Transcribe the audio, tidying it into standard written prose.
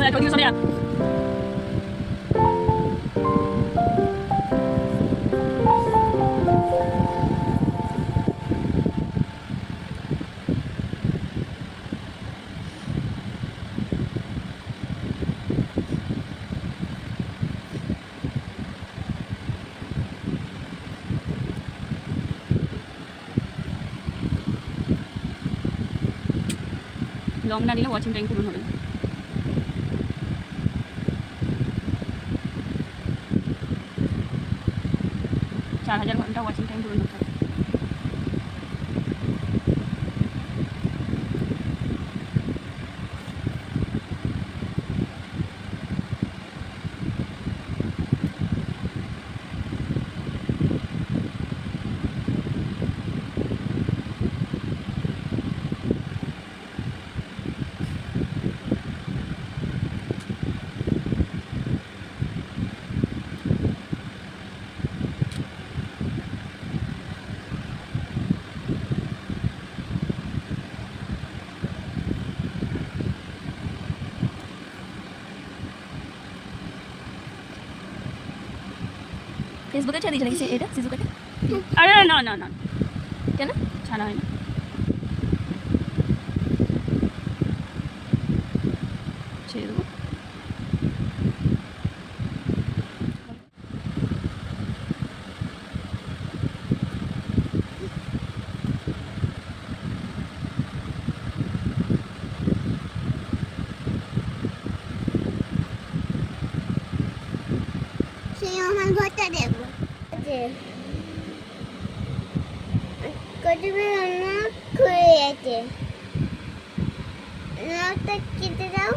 একটা দিকে চলে যা। লং না দিলে ওয়াচিং টাইম পূরণ হবে না। 4000 ঘন্টা ওয়াচিং টাইম পূরণ করতে হবে। ফেসবুকে ছেড়ে দিয়েছে নাকি এটা সিজুকাকে? আরে না না না, কেন ছাড়া হয় না? ছেড়ে দেবো। সেই আমার ঘরটা দেখবো যে কতবে না খুলে গেছে, নাকটা কেটে দাও।